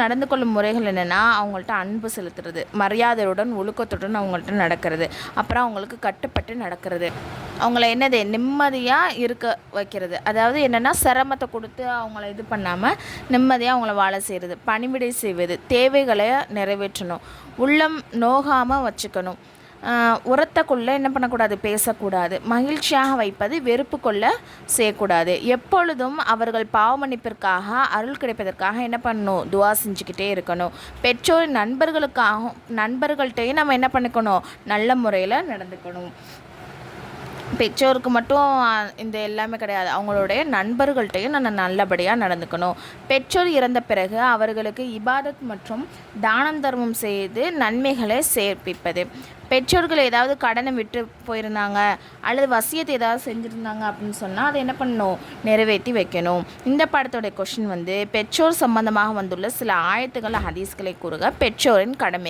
நடந்து கொள்ளும் முறைகள் என்னென்னா, அவங்கள்ட்ட அன்பு செலுத்துறது, மரியாதையுடன் ஒழுக்கத்துடன் அவங்கள்ட்ட நடக்கிறது, அப்புறம் அவங்களுக்கு கட்டுப்பட்டு நடக்கிறது, அவங்கள என்னது நிம்மதியாக இருக்க வைக்கிறது. அதாவது என்னென்னா, சிரமத்தை கொடுத்து அவங்கள இது பண்ணாமல் நிம்மதியாக அவங்கள வாழ செய்கிறது, பணிவிடை செய்வது, தேவைகளை நிறைவேற்றணும், உள்ளம் நோகாமல் வச்சுக்கணும், உரத்தக்குள்ளே என்ன பண்ணக்கூடாது, பேசக்கூடாது, மகிழ்ச்சியாக வைப்பது, வெறுப்பு கொள்ள செய்யக்கூடாது, எப்பொழுதும் அவர்கள் பாவ மன்னிப்பிற்காக அருள் கிடைப்பதற்காக என்ன பண்ணணும், துவா செஞ்சுக்கிட்டே இருக்கணும். பெற்றோர் நண்பர்கள்ட்டையும் நம்ம என்ன பண்ணிக்கணும், நல்ல முறையில் நடந்துக்கணும். பெற்றோருக்கு மட்டும் இந்த எல்லாமே கிடையாது, அவங்களுடைய நண்பர்கள்ட்டையும் நம்ம நல்லபடியாக நடந்துக்கணும். பெற்றோர் இறந்த பிறகு அவர்களுக்கு இபாதத் மற்றும் தானம் தர்மம் செய்து நன்மைகளை சேர்ப்பிப்பது. பெற்றோர்கள் ஏதாவது கடனை விட்டு போயிருந்தாங்க அல்லது வசியத்தை ஏதாவது செஞ்சுருந்தாங்க அப்படின்னு சொன்னால் அதை என்ன பண்ணணும், நிறைவேற்றி வைக்கணும். இந்த படத்தோடைய கொஷின் பெற்றோர் சம்பந்தமாக வந்துள்ள சில ஆயத்துக்கள் ஹதீஸ்களை கூறுக. பெற்றோரின் கடமை.